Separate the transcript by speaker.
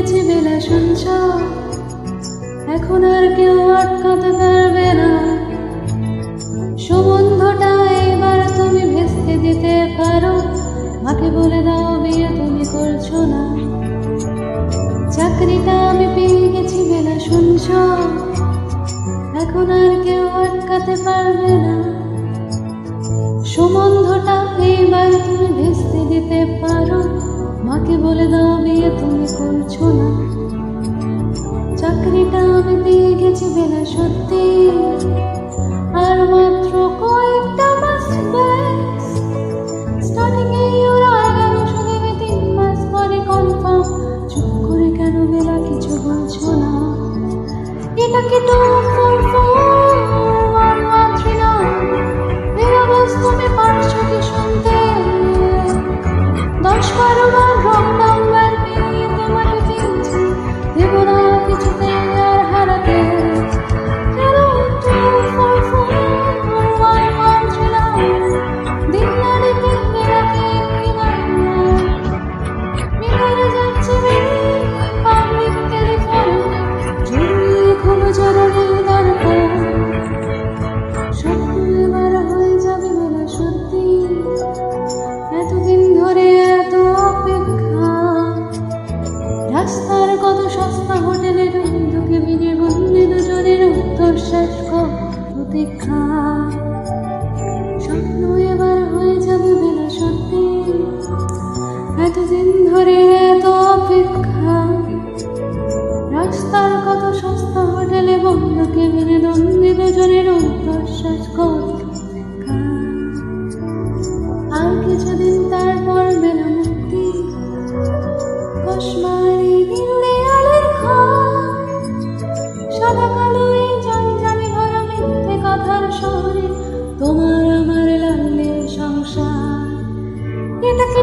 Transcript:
Speaker 1: গেছে বেলা শুনছ, এখন আর কেউ আটকাতে পারবে না। সম্বন্ধটা এবার তুমি ভেস্তে দিতে পারো, মাকে বলে দাও বিয়ে তুমি করছো না। চাকরিটা আমি পেয়ে গেছি বেলা শুনছ, এখন আর কেউ আটকাতে পারবে না। সম্বন্ধটা এবার তুমি ভেস্তে দিতে পারো, মাকে বলে দাও বিয়ে তুমি করছো না। চাকরিটা আমি পেয়ে গেছি বেলা সত্যি, আর মাত্র কয়েকটা মাস ব্যাস। স্টার্টিং এ ওরা গেল শুধু 3 মাস পরে কনফার্ম। চুপ করে কেন বেলা কিছু বলছো না? এটা কি 2441139? বেলা বস তুমি পারছো কি শুনতে? 10-12 বার রং নাম্বার পেরিয়ে তোমাকে চিনছি, দেব না কিছুতে আর হারাতে। কেন 2441139? দিন না ডেকে বেলাকে মিটারে যাচ্ছে পাবলিক টেলিফোন, জরুরি খুব জরুরি দরকার। স্বপ্ন এবার হয়ে যাবে বেলা সত্যি, এতদিন ধরে এত অপেক্ষা। রাস্তার কত সস্তা হোটেলের ঢুকে বিনে বন্ধে দুজনের উত্তরশ্বাস প্রতীক্ষা। স্বপ্ন এবার হয়ে যাবে বেলা সত্যি, এতদিন ধরে এত অপেক্ষা। রাস্তার কত সস্তা হোটেলে বন্ধুকে বিনে দ্বন্দ্বে দুজনের উত্তরশ্বাস প্রতীক্ষা। আর কিছুদিন তারপর বেলা মুক্তি, কসমারি নীল দেয়ালের ঘর, সাদা কালো এই জঞ্জালে ভরা মিথ্যে কথার শহরে তোমার আমার লালের সংসার। এটা কি